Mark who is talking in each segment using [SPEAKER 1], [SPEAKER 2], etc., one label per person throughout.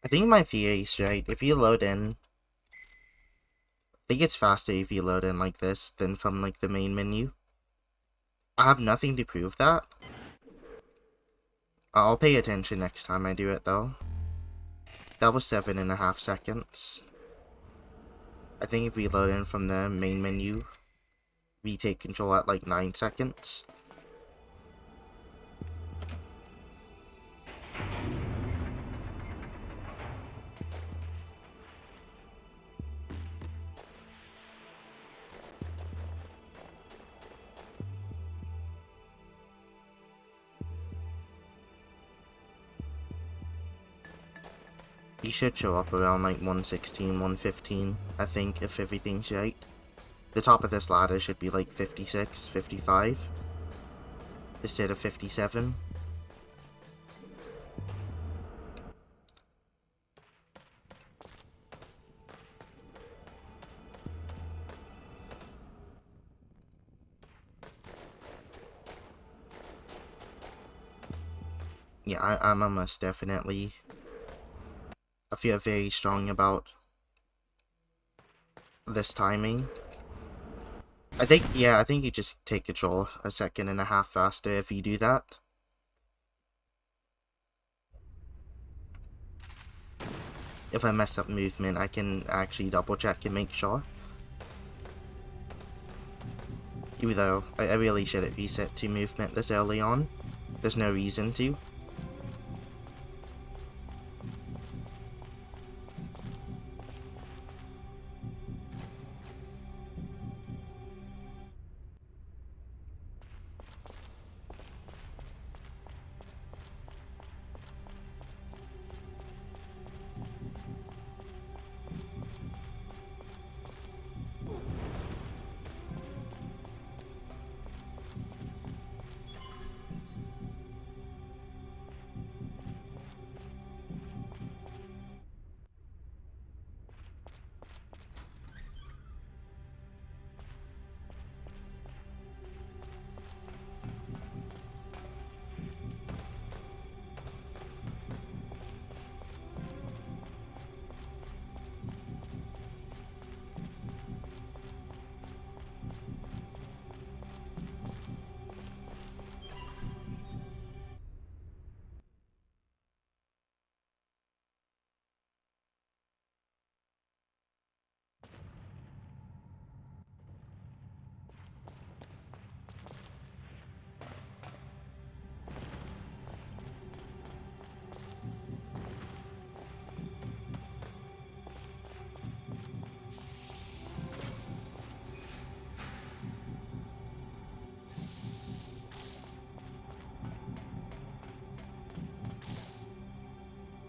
[SPEAKER 1] I think my theory is right. If you load in, I think it's faster if you load in like this than from like the main menu. I have nothing to prove that. I'll pay attention next time I do it though. That was 7.5 seconds. I think if we load in from the main menu, we take control at like 9 seconds. You should show up around like 116, 115, I think, if everything's right. The top of this ladder should be like 56, 55, instead of 57. Yeah, I'm almost definitely... I feel very strong about this timing. I think you just take control a 1.5 seconds faster if you do that. If I mess up movement, I can actually double check and make sure. Even though I really shouldn't reset to movement this early on. There's no reason to.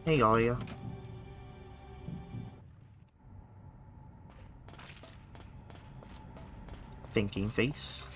[SPEAKER 1] Hey, Aria. Thinking face.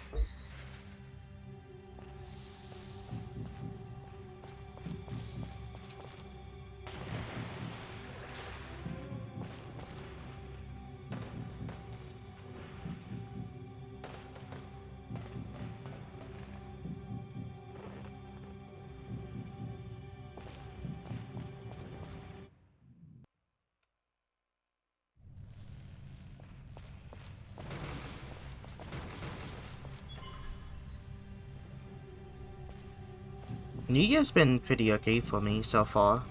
[SPEAKER 1] New Year's been pretty okay for me so far.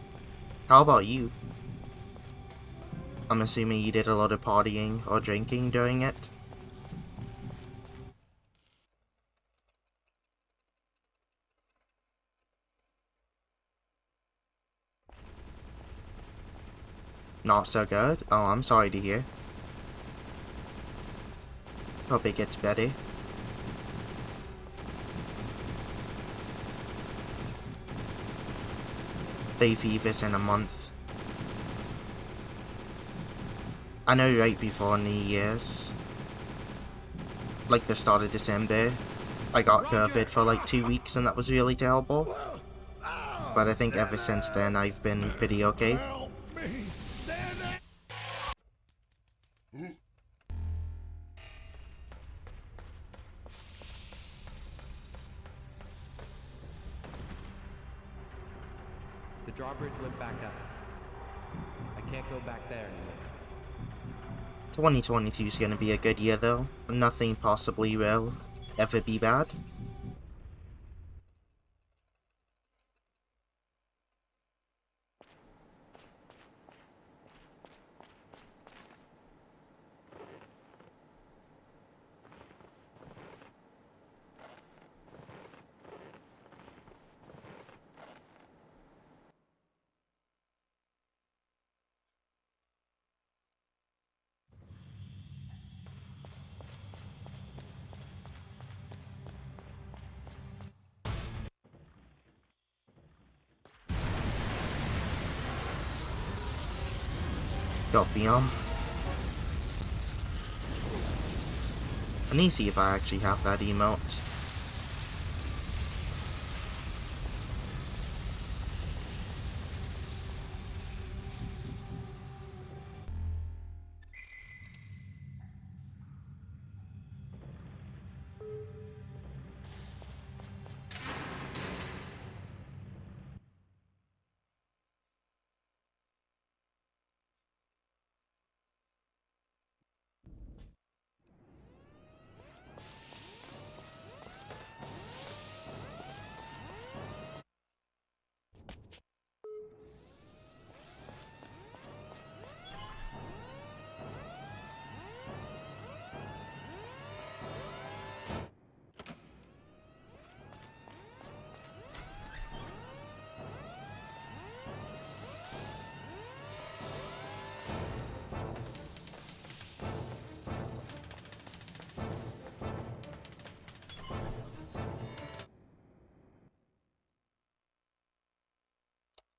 [SPEAKER 1] How about you? I'm assuming you did a lot of partying or drinking during it? Not so good? Oh, I'm sorry to hear. Hope it gets better. They Fever's in a month. I know right before New Year's, like the start of December, I got COVID for like 2 weeks and that was really terrible. But I think ever since then I've been pretty okay.
[SPEAKER 2] The drawbridge went back up. can't go back there anymore.
[SPEAKER 1] 2022 is going to be a good year though. Nothing possibly will ever be bad. Got me on. I need to see if I actually have that emote.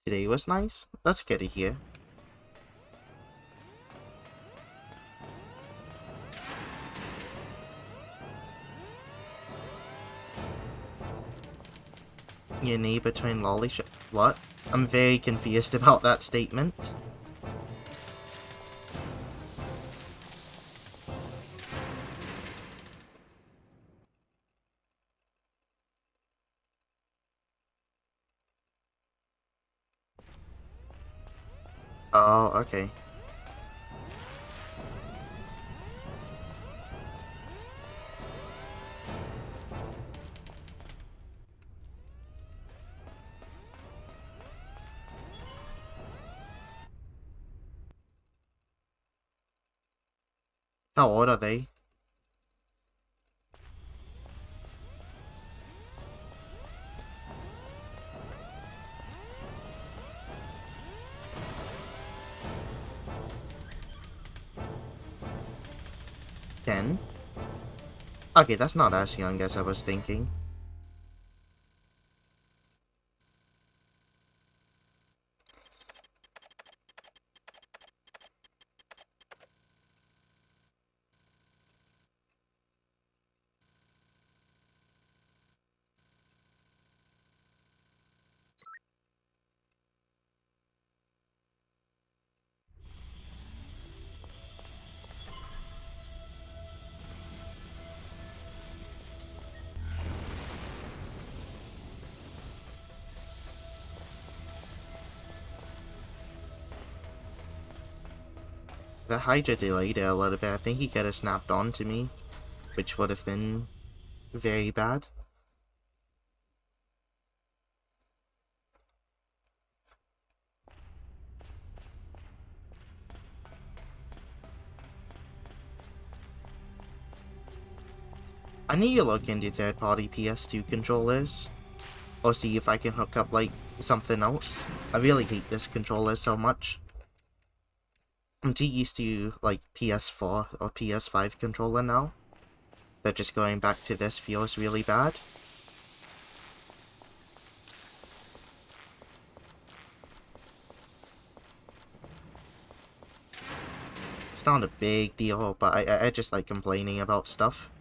[SPEAKER 1] Today was nice. Let's get it here. Your neighbor twin lolly what? I'm very confused about that statement. Oh, okay. How old are they? Ten? Okay, that's not as young as I was thinking. The Hydra delayed it a little bit. I think he could have snapped onto me, which would have been very bad. I need to look into third-party PS2 controllers, or see if I can hook up, like, something else. I really hate this controller so much. I'm too used to, like, PS4 or PS5 controller now, that just going back to this feels really bad. It's not a big deal, but I just like complaining about stuff.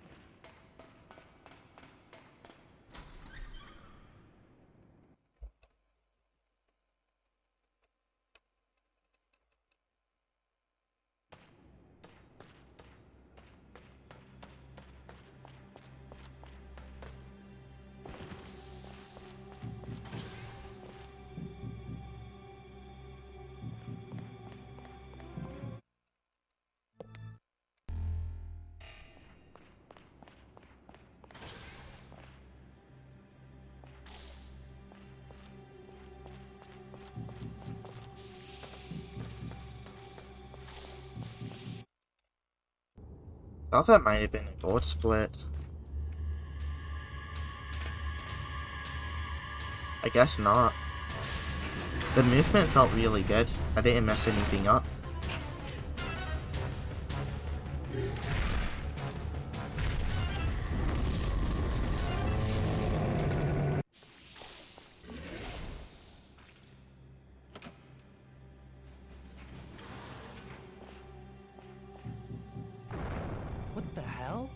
[SPEAKER 1] Thought that might have been a board split. I guess not. The movement felt really good. I didn't mess anything up.
[SPEAKER 2] What the hell?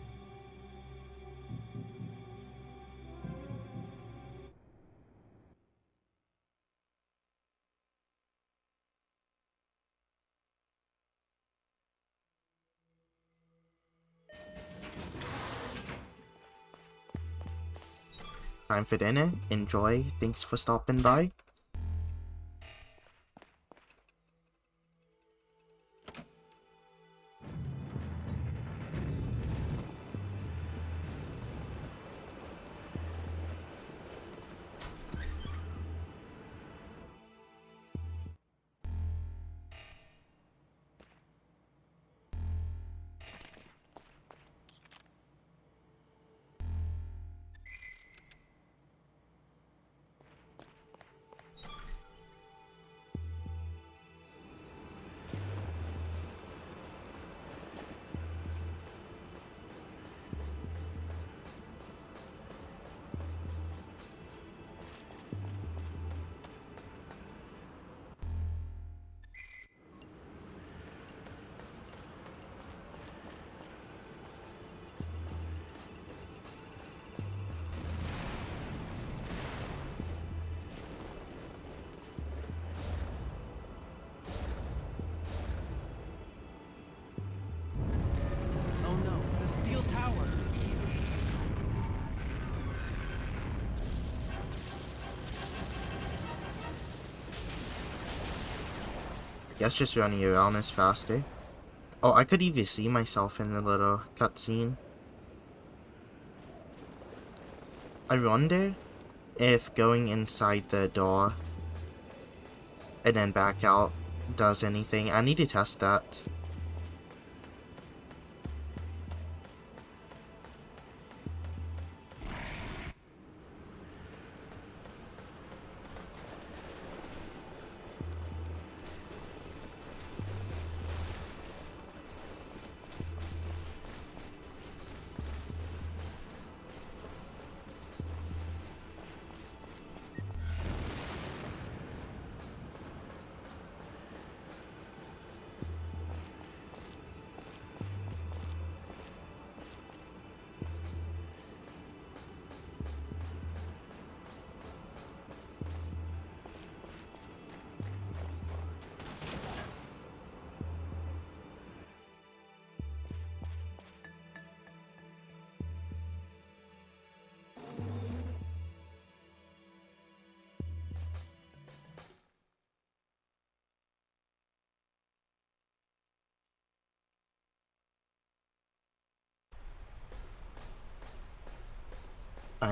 [SPEAKER 1] Time for dinner. Enjoy. Thanks for stopping by.
[SPEAKER 2] Oh no, the steel tower!
[SPEAKER 1] Guess just running around is faster. Oh, I could even see myself in the little cutscene. I wonder if going inside the door and then back out does anything. I need to test that.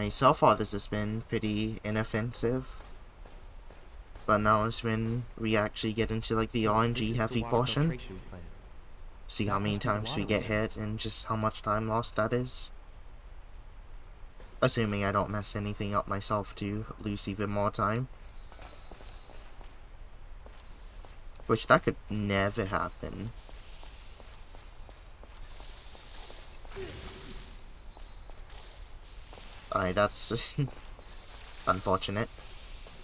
[SPEAKER 1] So far this has been pretty inoffensive. But now is when we actually get into like the RNG heavy portion. See how many times we get hit and just how much time lost that is. Assuming I don't mess anything up myself to lose even more time. Which that could never happen. Alright, that's unfortunate.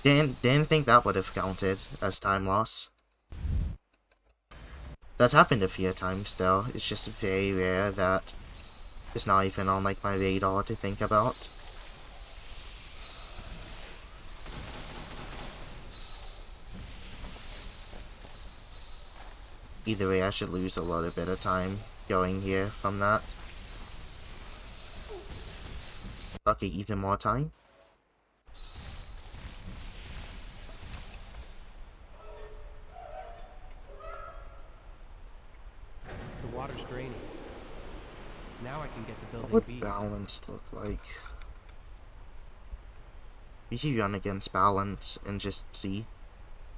[SPEAKER 1] Didn't think that would have counted as time loss. That's happened a few times though. It's just very rare that it's not even on like my radar to think about. Either way, I should lose a little bit of time going here from that. Okay, even more time.
[SPEAKER 2] The water's draining. Now I can get the building
[SPEAKER 1] What would
[SPEAKER 2] B.
[SPEAKER 1] balance look like? We should run against balance and just see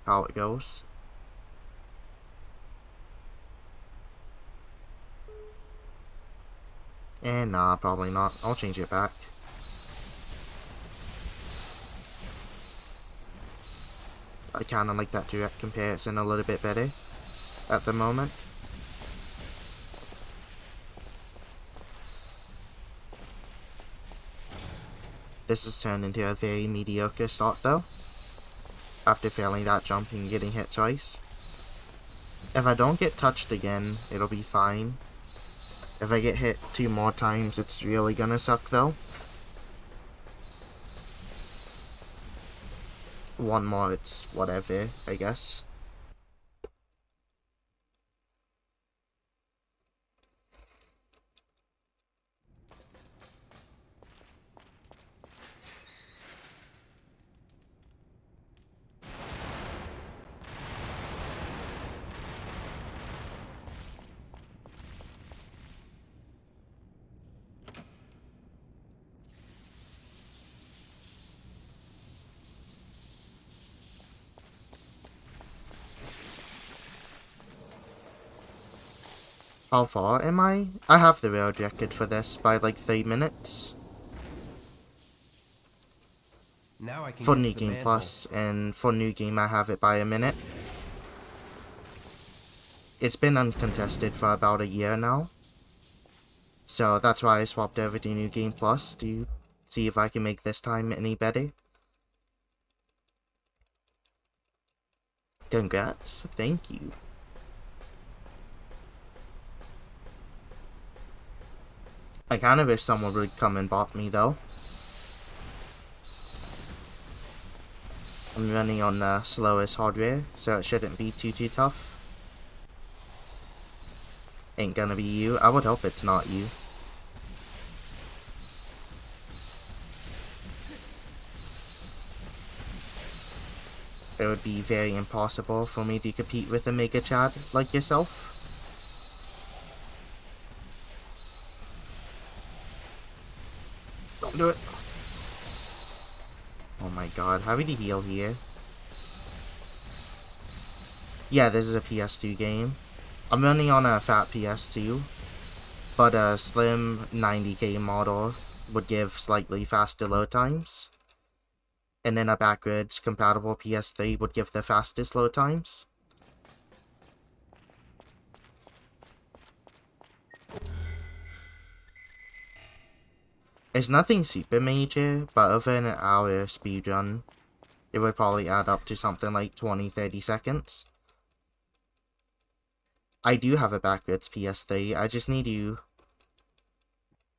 [SPEAKER 1] how it goes. Nah, probably not. I'll change it back. I kinda like that direct comparison a little bit better at the moment. This has turned into a very mediocre start though, after failing that jump and getting hit twice. If I don't get touched again, it'll be fine. If I get hit 2 more times, it's really gonna suck though. 1 more, it's whatever, I guess. How far am I? I have the world record for this by like 3 minutes.
[SPEAKER 2] Now I can
[SPEAKER 1] For
[SPEAKER 2] get
[SPEAKER 1] New
[SPEAKER 2] to the
[SPEAKER 1] Game
[SPEAKER 2] manhole.
[SPEAKER 1] Plus, and for New Game I have it by a minute. It's been uncontested for about a year now. So that's why I swapped over to New Game Plus to see if I can make this time any better. Congrats, thank you. I kinda wish someone would come and bot me though. I'm running on the slowest hardware, so it shouldn't be too tough. Ain't gonna be you. I would hope it's not you. It would be very impossible for me to compete with a Mega Chad like yourself. Don't do it. Oh my god, how did he heal here? Yeah, this is a PS2 game. I'm running on a fat PS2, but a slim 90K model would give slightly faster load times. And then a backwards compatible PS3 would give the fastest load times. It's nothing super major, but over an hour speedrun, it would probably add up to something like 20-30 seconds. I do have a backwards PS3, I just need you...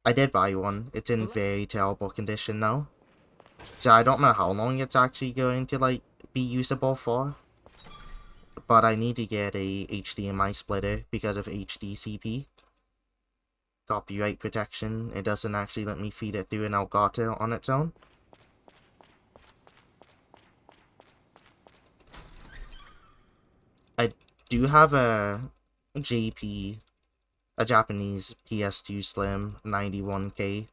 [SPEAKER 1] I did buy one, it's in very terrible condition now. So I don't know how long it's actually going to, like, be usable for. But I need to get a HDMI splitter because of HDCP. Copyright protection, it doesn't actually let me feed it through an Elgato on its own. I do have a JP, a Japanese PS2 Slim 91K,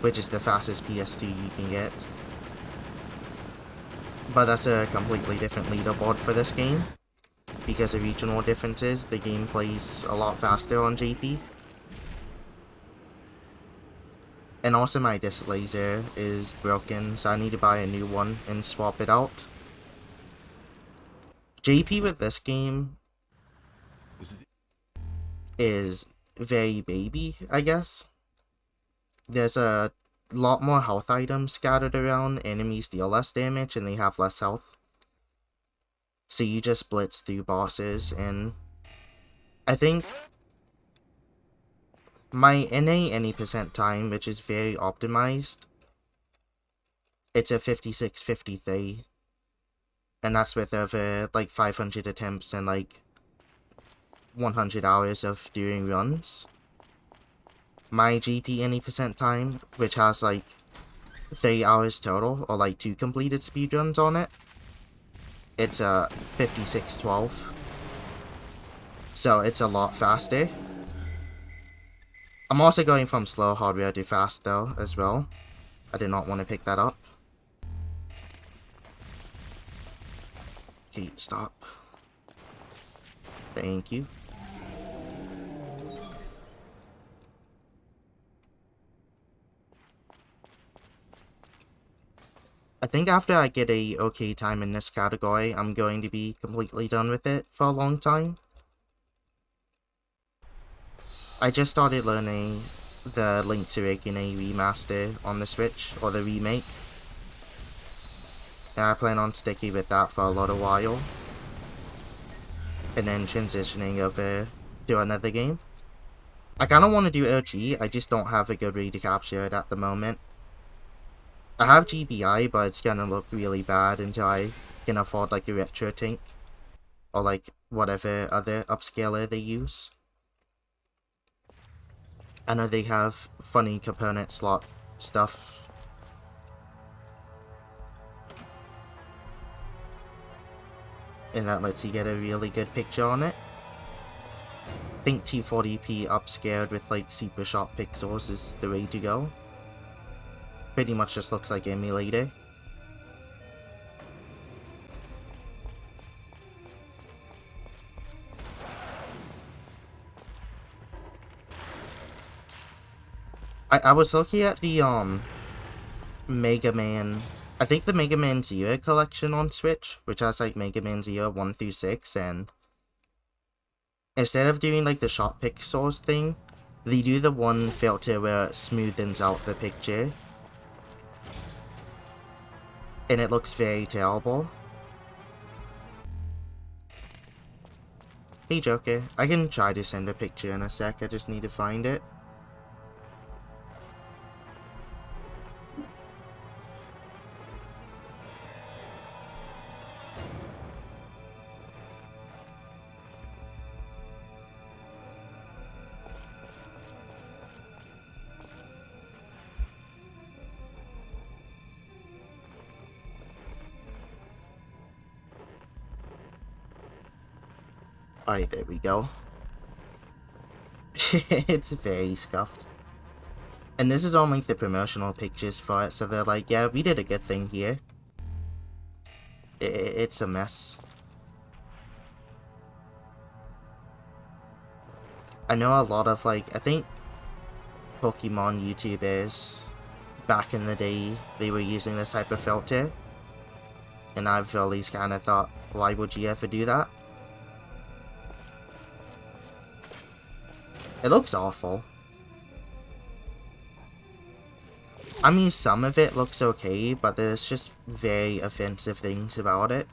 [SPEAKER 1] which is the fastest PS2 you can get. But that's a completely different leaderboard for this game. Because of regional differences, the game plays a lot faster on JP. And also my disc laser is broken, so I need to buy a new one and swap it out. JP with this game is very baby, I guess. There's a lot more health items scattered around, enemies deal less damage, and they have less health. So you just blitz through bosses, and I think my NA any percent time, which is very optimized, it's a 56-53, and that's with over like 500 attempts and like 100 hours of doing runs. My GP any percent time, which has like 30 hours total, or like 2 completed speedruns on it, it's a 56-12. So it's a lot faster. I'm also going from slow hardware to fast though, as well. I did not want to pick that up. Okay, stop. Thank you. I think after I get a okay time in this category, I'm going to be completely done with it for a long time. I just started learning the Link to Awakening remaster on the Switch, or the remake. And I plan on sticking with that for a little while. And then transitioning over to another game. I kind of want to do OG, I just don't have a good way to capture it at the moment. I have GBI, but it's gonna look really bad until I can afford like a retro tank. Or like whatever other upscaler they use. I know they have funny component slot stuff. And that lets you get a really good picture on it. I think 240p upscaled with like super sharp pixels is the way to go. Pretty much just looks like emulator. I was looking at the Mega Man, I think the Mega Man Zero collection on Switch, which has like Mega Man Zero 1 through 6, and instead of doing like the sharp pixels thing, they do the one filter where it smoothens out the picture. And it looks very terrible. Hey Joker, I can try to send a picture in a sec, I just need to find it. Alright, there we go. It's very scuffed. And this is on like the promotional pictures for it, so they're like, yeah, we did a good thing here. It's a mess. I know a lot of like, I think Pokemon YouTubers back in the day, they were using this type of filter. And I've always kind of thought, why would you ever do that? It looks awful. I mean, some of it looks okay, but there's just very offensive things about it.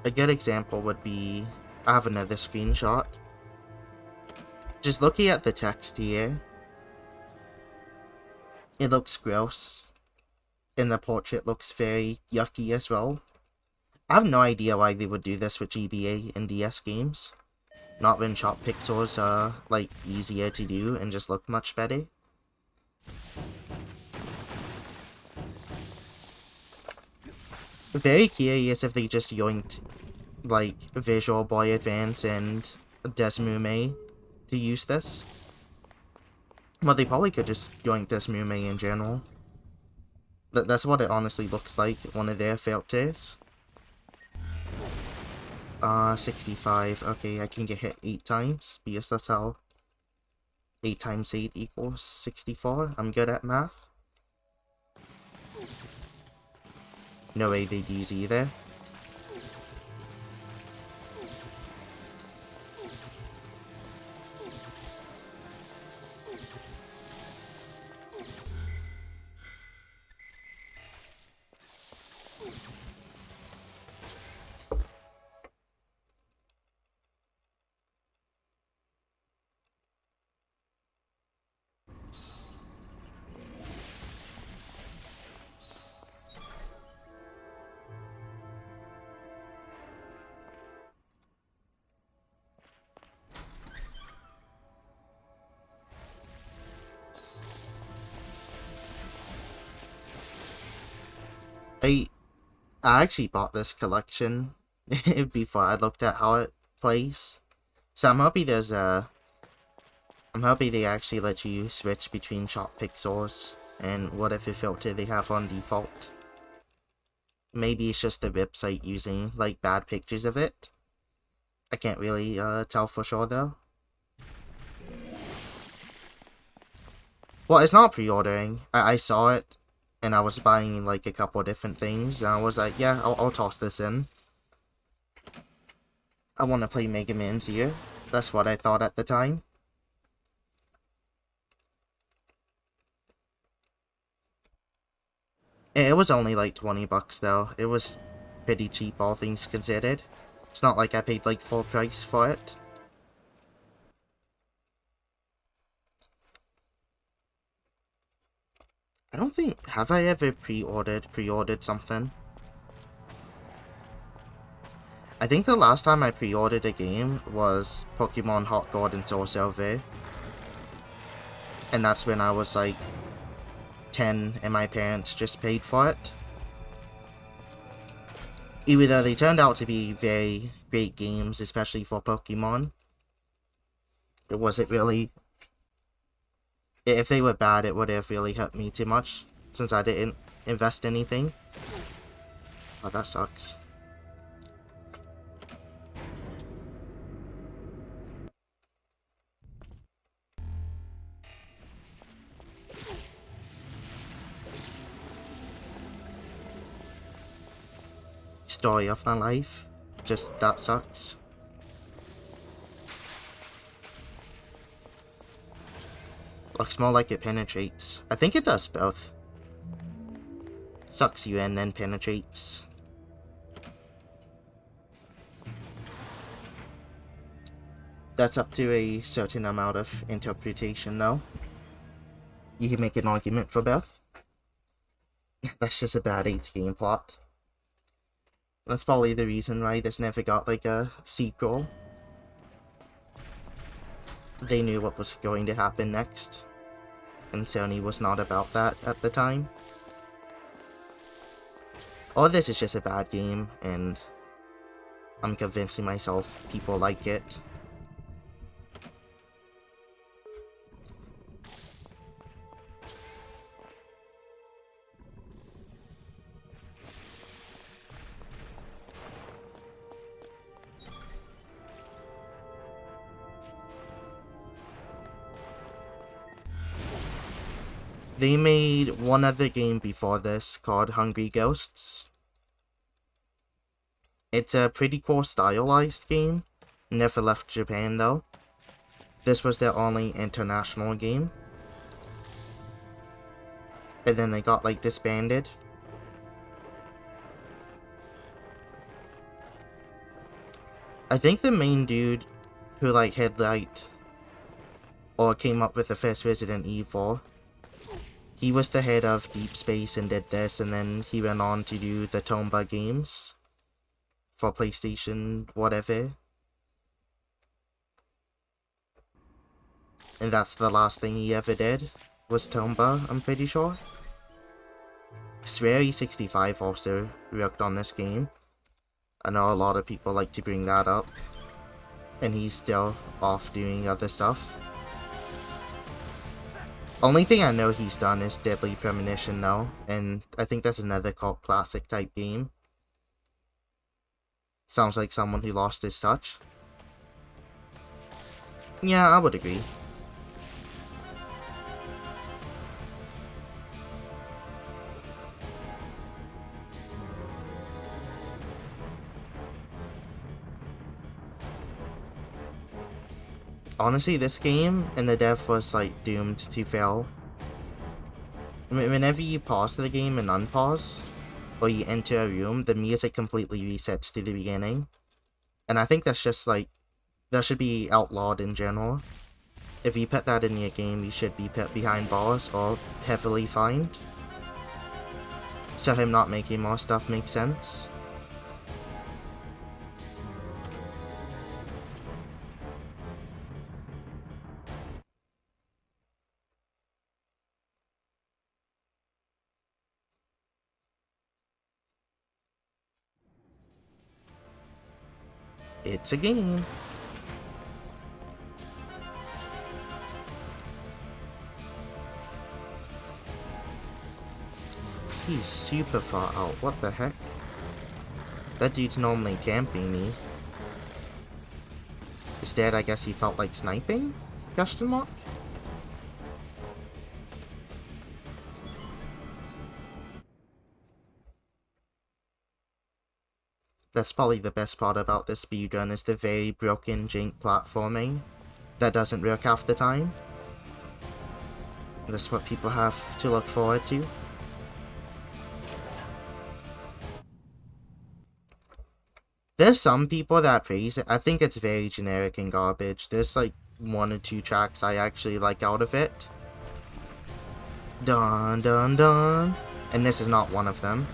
[SPEAKER 1] A good example would be, I have another screenshot. Just looking at the text here, it looks gross. And the portrait looks very yucky as well. I have no idea why they would do this with GBA and DS games. Not when sharp pixels are, like, easier to do and just look much better. Very curious if they just yoinked, like, Visual Boy Advance and Desmume to use this. Well, they probably could just yoink Desmume in general. That's what it honestly looks like, one of their filters. 65. Okay, I can get hit 8 times, because that's how 8 times 8 equals 64. I'm good at math. No way they'd use either. I actually bought this collection before I looked at how it plays. So I'm happy I'm happy they actually let you switch between sharp pixels and whatever filter they have on default. maybe it's just the website using, like, bad pictures of it. I can't really tell for sure, though. Well, it's not pre-ordering. I saw it, and I was buying, like, a couple different things, and I was like, yeah, I'll toss this in. I want to play Mega Man Zero. That's what I thought at the time. It was only like 20 bucks though. It was pretty cheap, all things considered. It's not like I paid like full price for it. I don't think... Have I ever pre-ordered something? I think the last time I pre-ordered a game was Pokemon Hot Gold and Soul Silver. And that's when I was like 10 and my parents just paid for it. Even though they turned out to be very great games, especially for Pokemon. It wasn't really... If they were bad, it would have really hurt me too much, since I didn't invest anything. Oh, that sucks. Story of my life. Just, that sucks. Looks more like it penetrates. I think it does both. Sucks you in, then penetrates. That's up to a certain amount of interpretation, though. You can make an argument for both. That's just a bad 8 game plot. That's probably the reason why this never got, like, a sequel. They knew what was going to happen next. And Sony was not about that at the time. Or this is just a bad game, and I'm convincing myself people like it. They made one other game before this called Hungry Ghosts. It's a pretty cool stylized game. Never left Japan though. This was their only international game. And then they got like disbanded. I think the main dude who like headlight or came up with the first Resident Evil, he was the head of Deep Space and did this, and then he went on to do the Tomba games for PlayStation, whatever. And that's the last thing he ever did, was Tomba, I'm pretty sure. Swery65 also worked on this game. I know a lot of people like to bring that up. And he's still off doing other stuff. Only thing I know he's done is Deadly Premonition now, and I think that's another cult classic type game. Sounds like someone who lost his touch. Yeah, I would agree. Honestly, this game and the dev was like doomed to fail. Whenever you pause the game and unpause, or you enter a room, the music completely resets to the beginning. And I think that's just like, that should be outlawed in general. If you put that in your game, you should be put behind bars or heavily fined. So him not making more stuff makes sense. It's a game. He's super far out. What the heck? That dude's normally camping me. Instead, I guess he felt like sniping? Question mark? That's probably the best part about this speedrun, is the very broken jank platforming that doesn't work half the time. That's what people have to look forward to. There's some people that praise it. I think it's very generic and garbage. There's like 1 or 2 tracks I actually like out of it. Dun dun dun. And this is not one of them.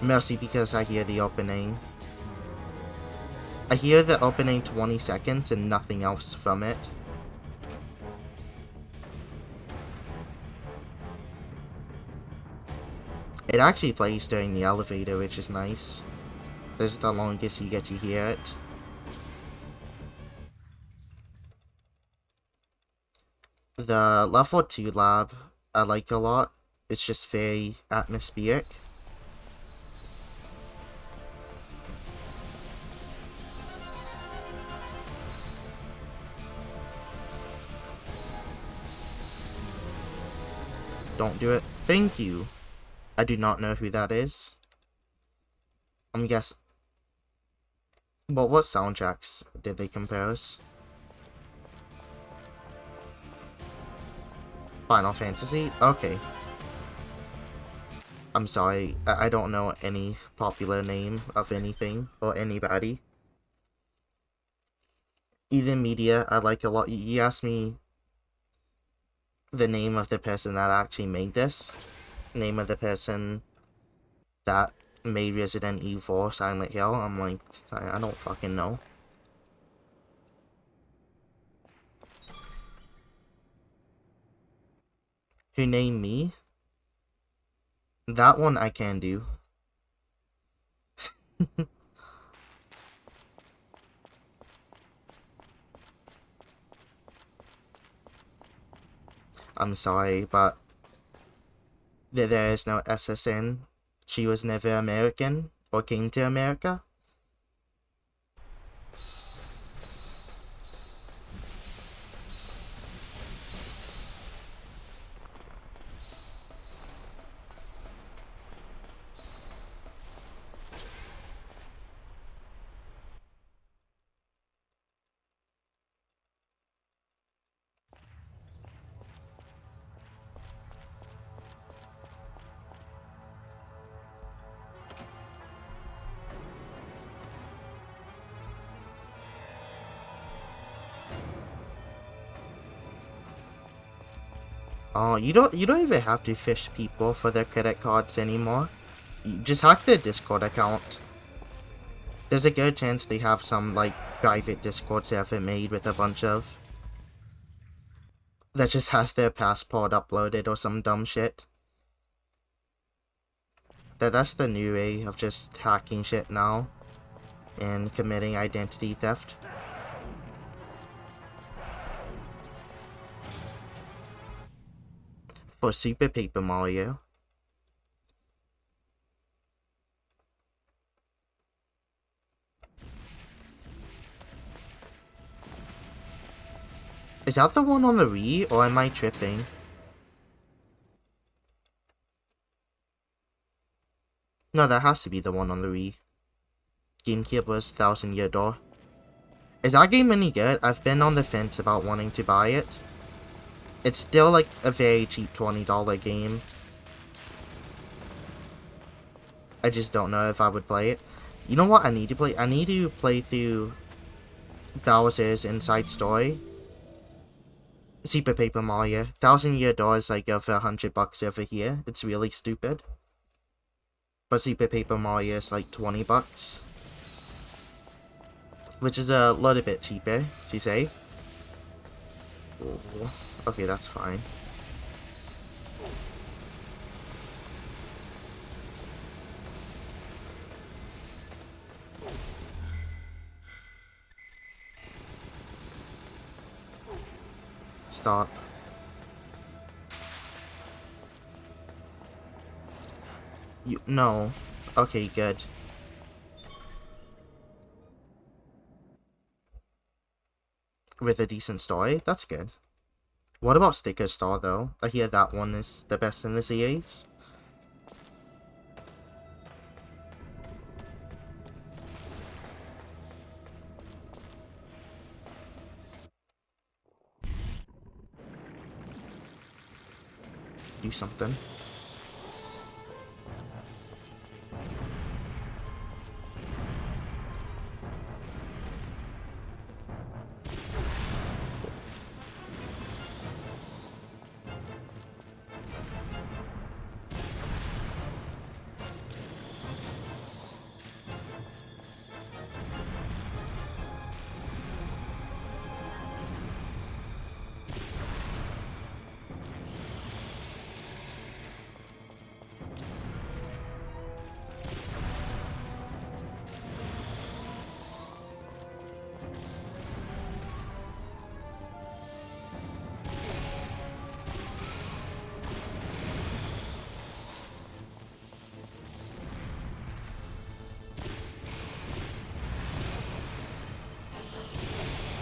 [SPEAKER 1] Mostly because I hear the opening. I hear the opening 20 seconds and nothing else from it. It actually plays during the elevator, which is nice. This is the longest you get to hear it. The level 2 lab I like a lot. It's just very atmospheric. Don't do it. Thank you. I do not know who that is. I'm guessing. Well, what soundtracks did they compose? Final Fantasy? Okay. I'm sorry, I don't know any popular name of anything or anybody. Even media, I like a lot. You asked me the name of the person that actually made this. Name of the person that made Resident Evil, Silent Hill. I'm like, I don't fucking know. Who named me? That one I can do. I'm sorry, but there is no SSN. She was never American or came to America. Oh, you don't even have to fish people for their credit cards anymore. You just hack their Discord account. There's a good chance they have some like private Discord server made with a bunch of that just has their passport uploaded or some dumb shit. That's the new way of just hacking shit now and committing identity theft. For Super Paper Mario. Is that the one on the Wii, or am I tripping? No, that has to be the one on the Wii. GameCube was Thousand Year Door. Is that game any good? I've been on the fence about wanting to buy it. It's still like a very cheap $20 game. I just don't know if I would play it. You know what I need to play? I need to play through Bowser's Inside Story. Super Paper Mario. Thousand Year Door is like over $100 over here. It's really stupid. But Super Paper Mario is like $20. Which is a little bit cheaper, to say. Ooh. Okay, that's fine. Stop. No. Okay, good. with a decent story. That's good. What about Sticker Star, though? I hear that one is the best in the series. Do something.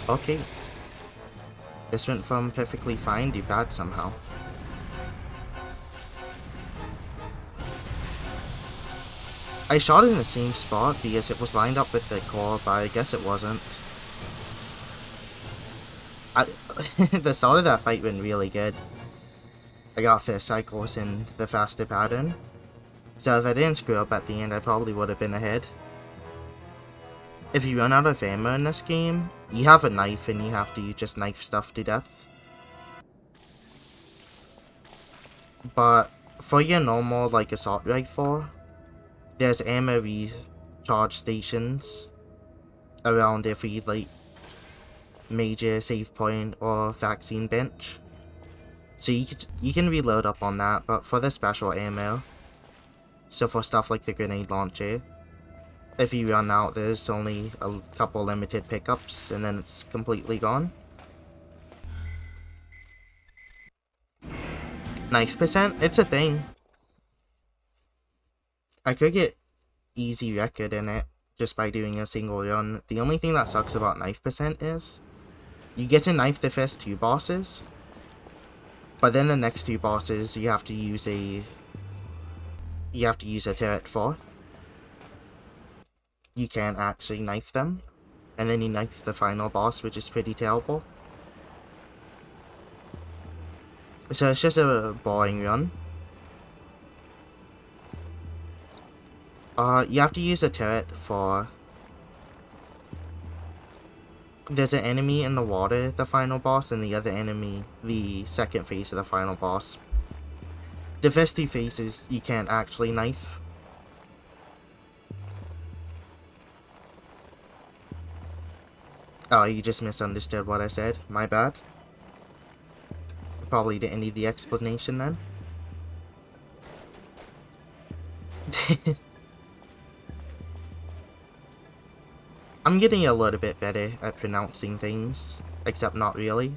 [SPEAKER 1] Okay. This went from perfectly fine to bad somehow. I shot in the same spot because it was lined up with the core, but I guess it wasn't. The start of that fight went really good. I got first cycles in the faster pattern. So if I didn't screw up at the end, I probably would have been ahead. If you run out of ammo in this game, you have a knife and you have to just knife stuff to death. But for your normal, like, assault rifle, there's ammo recharge stations around every, like, major save point or vaccine bench. So you can reload up on that, but for the special ammo, so for stuff like the grenade launcher, if you run out, there's only a couple limited pickups, and then it's completely gone. Knife percent? It's a thing. I could get easy record in it just by doing a single run. The only thing that sucks about knife percent is you get to knife the first 2 bosses, but then the next 2 bosses you have to use a turret for. You can't actually knife them, and then you knife the final boss, which is pretty terrible. So it's just a boring run. You have to use a turret for... There's an enemy in the water, the final boss, and the other enemy, the second phase of the final boss. The first 2 phases you can't actually knife. Oh, you just misunderstood what I said. My bad. Probably didn't need the explanation then. I'm getting a little bit better at pronouncing things, except not really.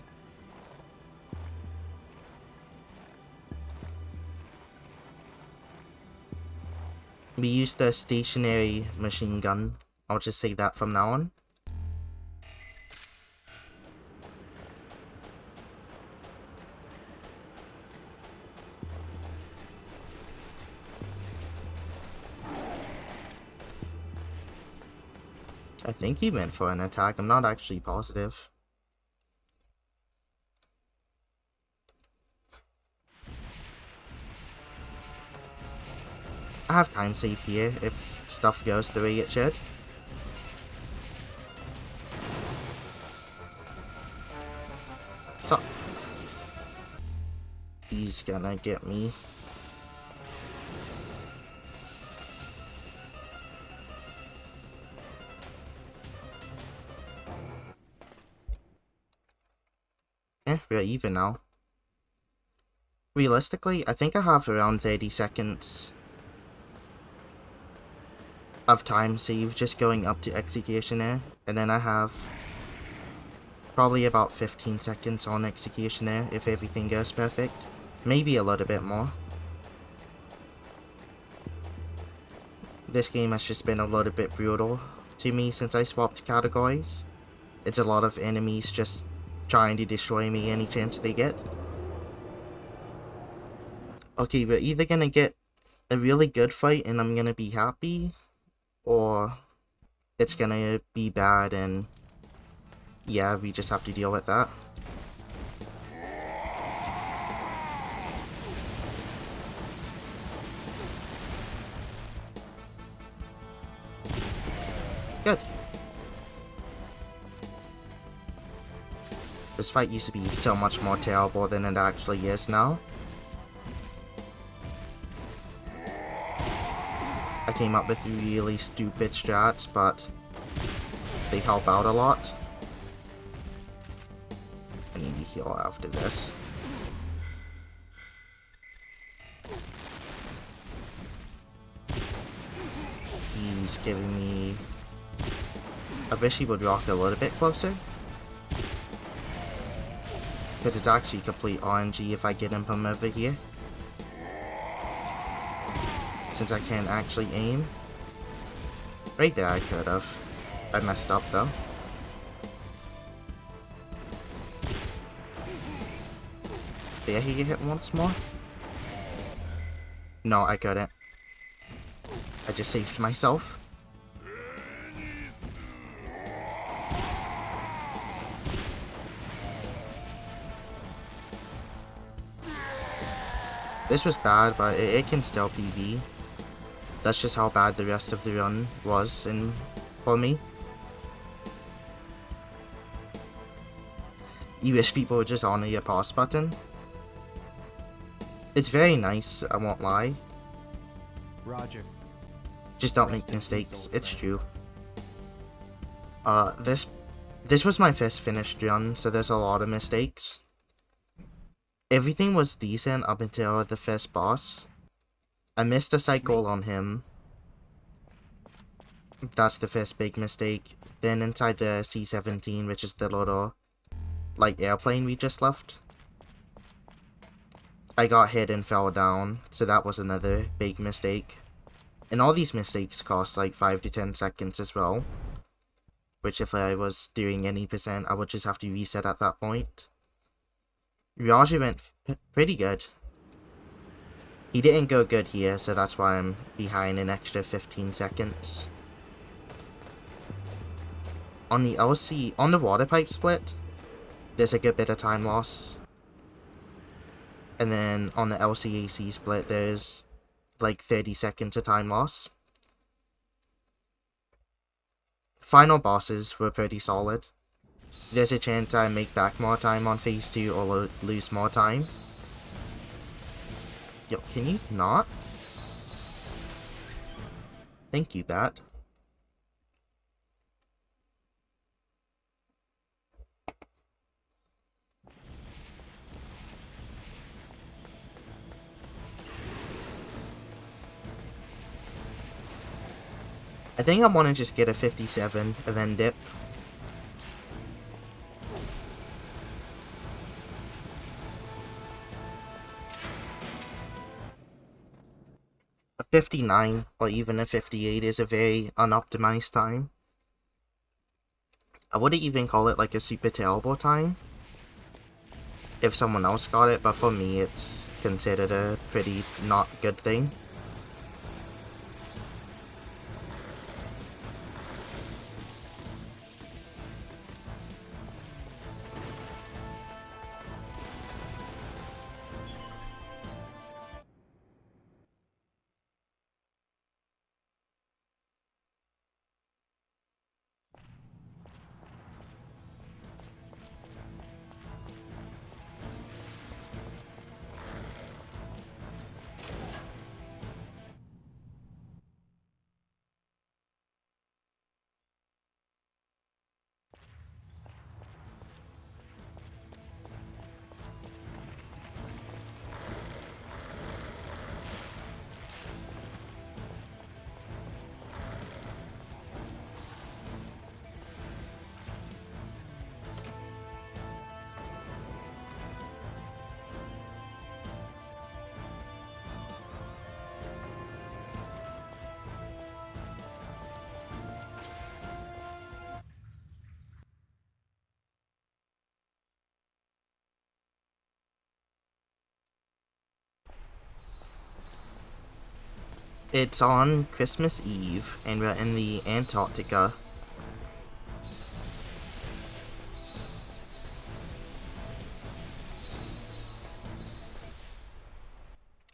[SPEAKER 1] We use the stationary machine gun. I'll just say that from now on. I think he went for an attack. I'm not actually positive. I have time save here if stuff goes the way it should. So he's gonna get me. We're even now. Realistically, I think I have around 30 seconds of time save just going up to Executioner, and then I have probably about 15 seconds on Executioner if everything goes perfect. Maybe a little bit more. This game has just been a little bit brutal to me since I swapped categories. It's a lot of enemies just trying to destroy me any chance they get. Okay, we're either gonna get a really good fight and I'm gonna be happy, or it's gonna be bad and yeah, we just have to deal with that. Good. This fight used to be so much more terrible than it actually is now. I came up with really stupid strats, but they help out a lot. I need to heal after this. He's giving me... I wish he would rock a little bit closer. Because it's actually complete RNG if I get him from over here. Since I can't actually aim. Right there I could have. I messed up though. Did he get hit once more? No, I couldn't. I just saved myself. This was bad, but it can still PB. That's just how bad the rest of the run was for me. You wish people would just honor your pause button. It's very nice, I won't lie.
[SPEAKER 2] Roger.
[SPEAKER 1] Just don't make mistakes, it's true. This was my first finished run, so there's a lot of mistakes. Everything was decent up until the first boss. I missed a cycle on him. That's the first big mistake. Then inside the C-17, which is the little, like, airplane we just left, I got hit and fell down, so that was another big mistake. And all these mistakes cost like 5 to 10 seconds as well. Which if I was doing any percent, I would just have to reset at that point. Raju went pretty good. He didn't go good here, so that's why I'm behind an extra 15 seconds. On the LC, on the water pipe split, there's a good bit of time loss. And then on the LCAC split, there's like 30 seconds of time loss. Final bosses were pretty solid. There's a chance I make back more time on phase 2 or lose more time. Yo, can you not? Thank you, Bat. I think I want to just get a 57 and then dip. A 59 or even a 58 is a very unoptimized time. I wouldn't even call it like a super terrible time if someone else got it, but for me it's considered a pretty not good thing. It's on Christmas Eve, and we're in the Antarctica.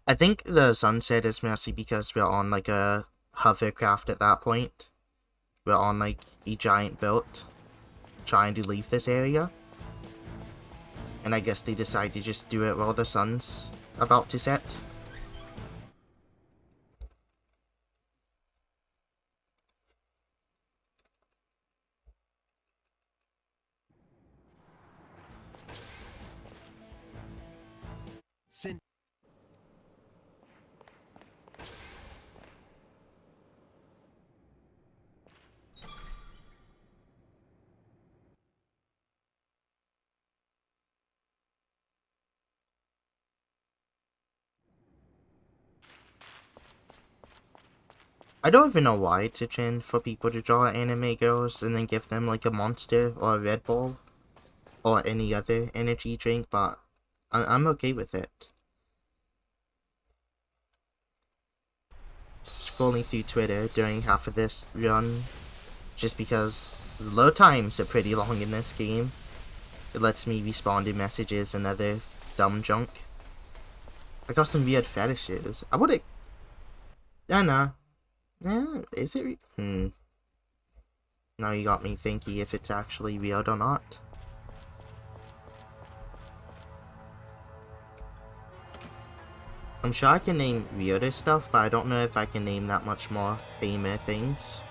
[SPEAKER 1] I think the sunset is mostly because we're on like a hovercraft at that point. We're on like a giant boat trying to leave this area. And I guess they decide to just do it while the sun's about to set.
[SPEAKER 2] Send.
[SPEAKER 1] I don't even know why it's a trend for people to draw anime girls and then give them like a Monster or a Red Bull or any other energy drink, but I'm okay with it. Scrolling through Twitter during half of this run, just because load times are pretty long in this game. It lets me respond to messages and other dumb junk. I got some weird fetishes. I would've... Yeah, nah. Yeah, is it? Now you got me thinking if it's actually weird or not. I'm sure I can name weirder stuff, but I don't know if I can name that much more tamer things.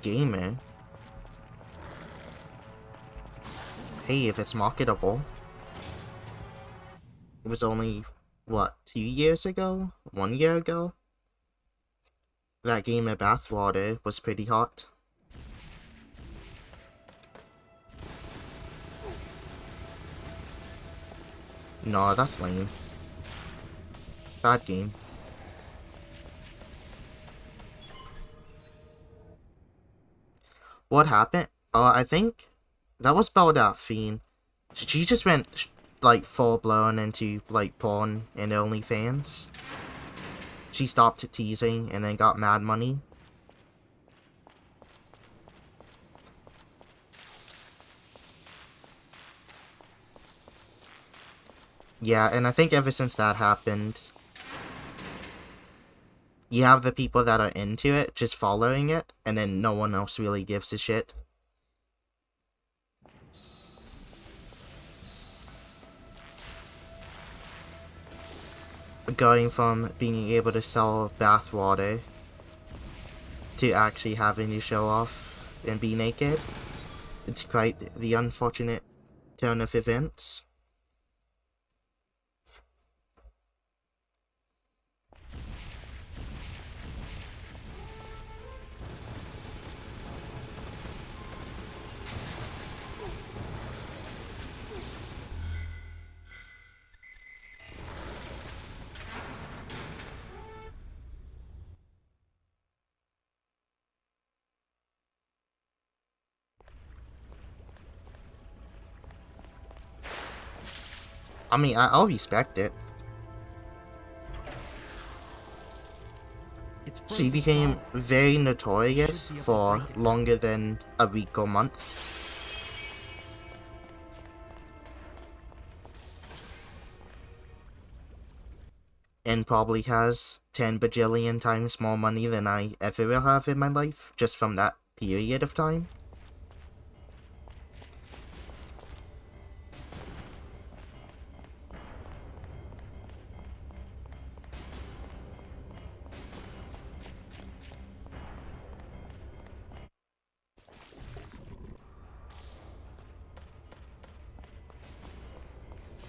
[SPEAKER 1] Gamer? Hey, if it's marketable. It was only, what, 2 years ago? 1 year ago? That game of Bathwater was pretty hot. No, that's lame. Bad game. What happened? I think that was Beldat Fiend. She just went like full blown into like porn and OnlyFans. She stopped teasing and then got mad money. Yeah, and I think ever since that happened, you have the people that are into it just following it, and then no one else really gives a shit. Going from being able to sell bathwater to actually having to show off and be naked, it's quite the unfortunate turn of events. I mean, I'll respect it. She became very notorious for longer than a week or month. And probably has 10 bajillion times more money than I ever will have in my life, just from that period of time.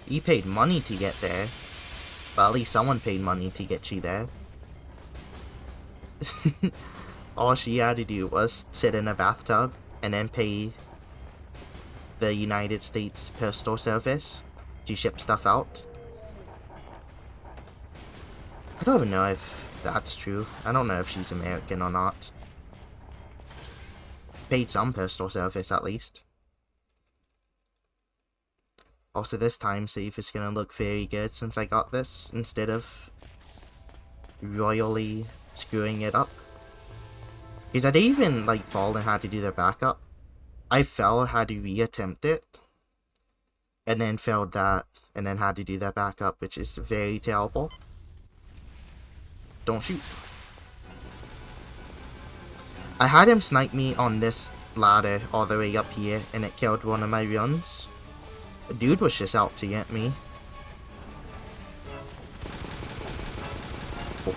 [SPEAKER 1] You paid money to get there. But at least someone paid money to get you there. All she had to do was sit in a bathtub and then pay the United States Postal Service to ship stuff out. I don't even know if that's true. I don't know if she's American or not. Paid some postal service at least. Also, this time save is gonna look very good since I got this instead of royally screwing it up. Because I didn't even like fall and had to do the backup. I fell, had to reattempt it, and then failed that, and then had to do that backup, which is very terrible. Don't shoot. I had him snipe me on this ladder all the way up here, and it killed one of my runs. The dude was just out to get me. Oh.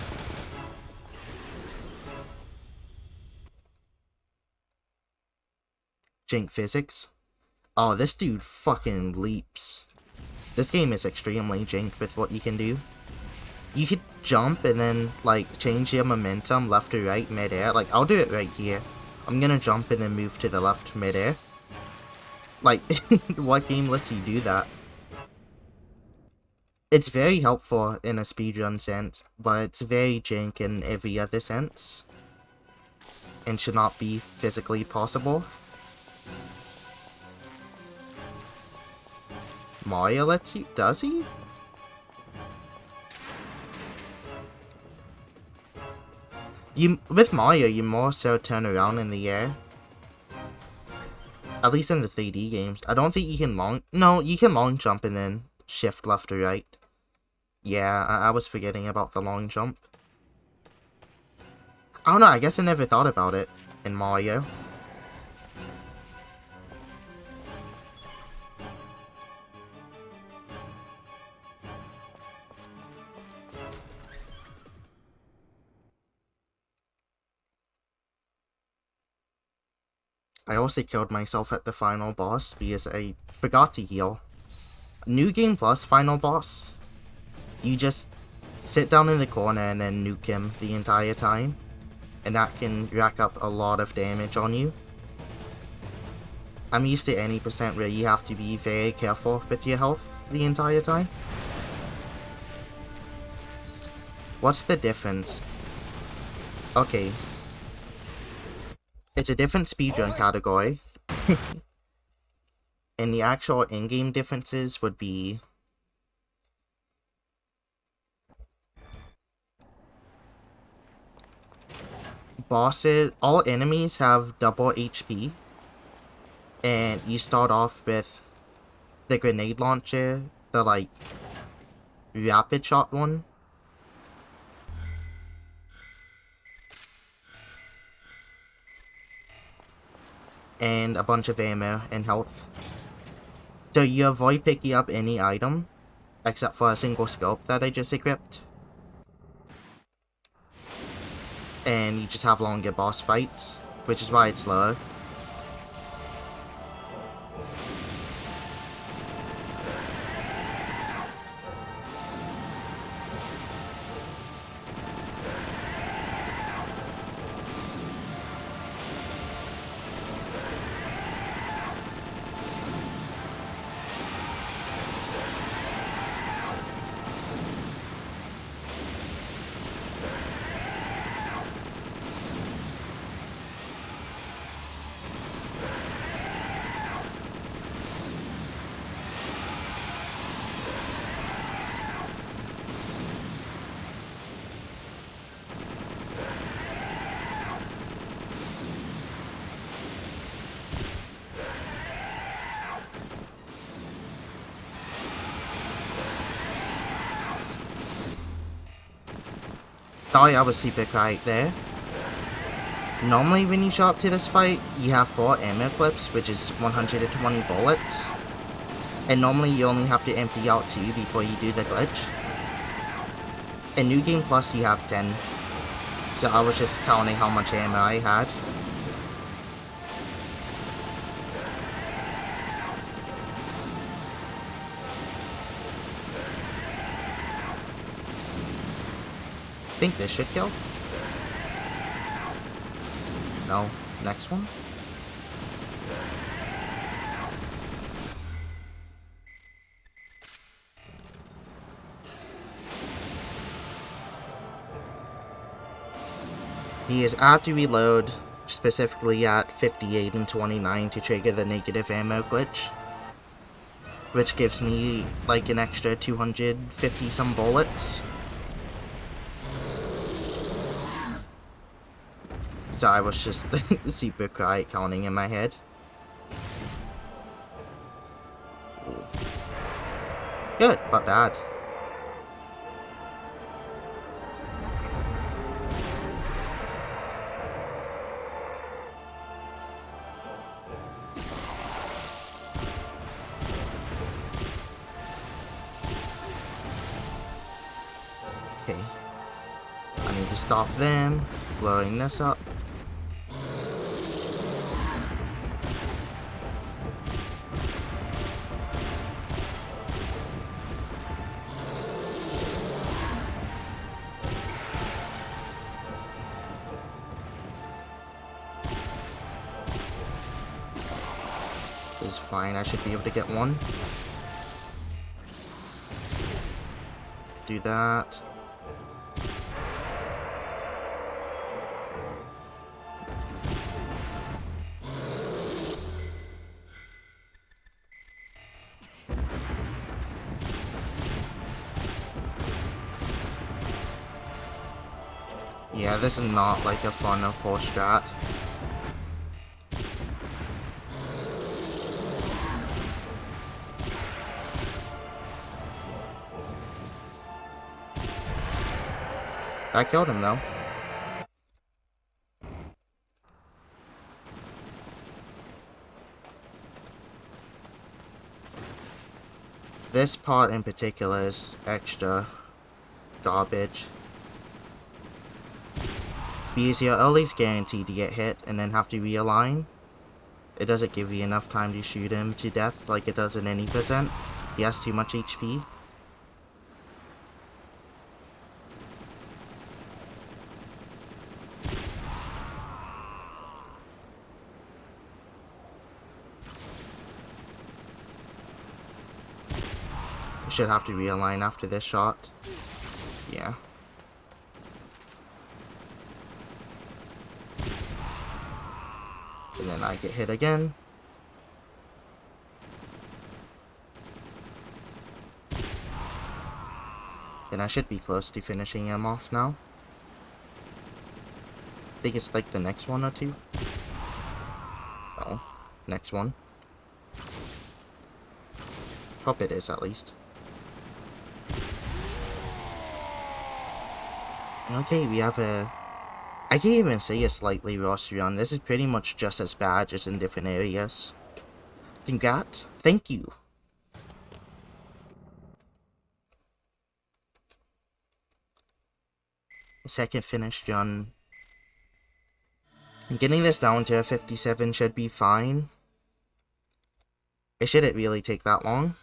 [SPEAKER 1] Jank physics. Oh, this dude fucking leaps. This game is extremely jank with what you can do. You could jump and then, like, change your momentum left to right mid-air. Like, I'll do it right here. I'm gonna jump and then move to the left mid-air. Like, what game lets you do that? It's very helpful in a speedrun sense, but it's very jank in every other sense. And should not be physically possible. Mario lets you? Does he? With Mario, you more so turn around in the air. At least in the 3D games. I don't think you can no, you can long jump and then shift left to right. Yeah, I was forgetting about the long jump. I don't know, I guess I never thought about it in Mario. I also killed myself at the final boss because I forgot to heal. New Game Plus final boss. You just sit down in the corner and then nuke him the entire time. And that can rack up a lot of damage on you. I'm used to any percent where you have to be very careful with your health the entire time. What's the difference? Okay. It's a different speedrun category. And the actual in-game differences would be... bosses, all enemies have double HP. And you start off with the grenade launcher, the like rapid shot one. And a bunch of ammo and health. So you avoid picking up any item, except for a single scope that I just equipped. And you just have longer boss fights, which is why it's slower. Sorry, I was super quiet there. Normally when you show up to this fight, you have 4 ammo clips, which is 120 bullets. And normally you only have to empty out 2 before you do the glitch. In New Game Plus you have 10. So I was just counting how much ammo I had. I think this should kill. No, next one. Because I have to reload specifically at 58 and 29 to trigger the negative ammo glitch, which gives me like an extra 250 some bullets. So I was just super quiet counting in my head. Good, but bad. Okay. I need to stop them, blowing this up. This is fine, I should be able to get one. Do that. Yeah, this is not like a fun or poor strat. I killed him though. This part in particular is extra garbage. Because you're always guaranteed to get hit and then have to realign. It doesn't give you enough time to shoot him to death like it does in any percent. He has too much HP. Should have to realign after this shot. Yeah. And then I get hit again. Then I should be close to finishing him off now. I think it's like the next one or two. Oh, next one. Hope it is at least. Okay, we have a... I can't even say a slightly worse run. This is pretty much just as bad, just in different areas. Congrats. Thank you. Second finished run. Getting this down to a 57 should be fine. It shouldn't really take that long.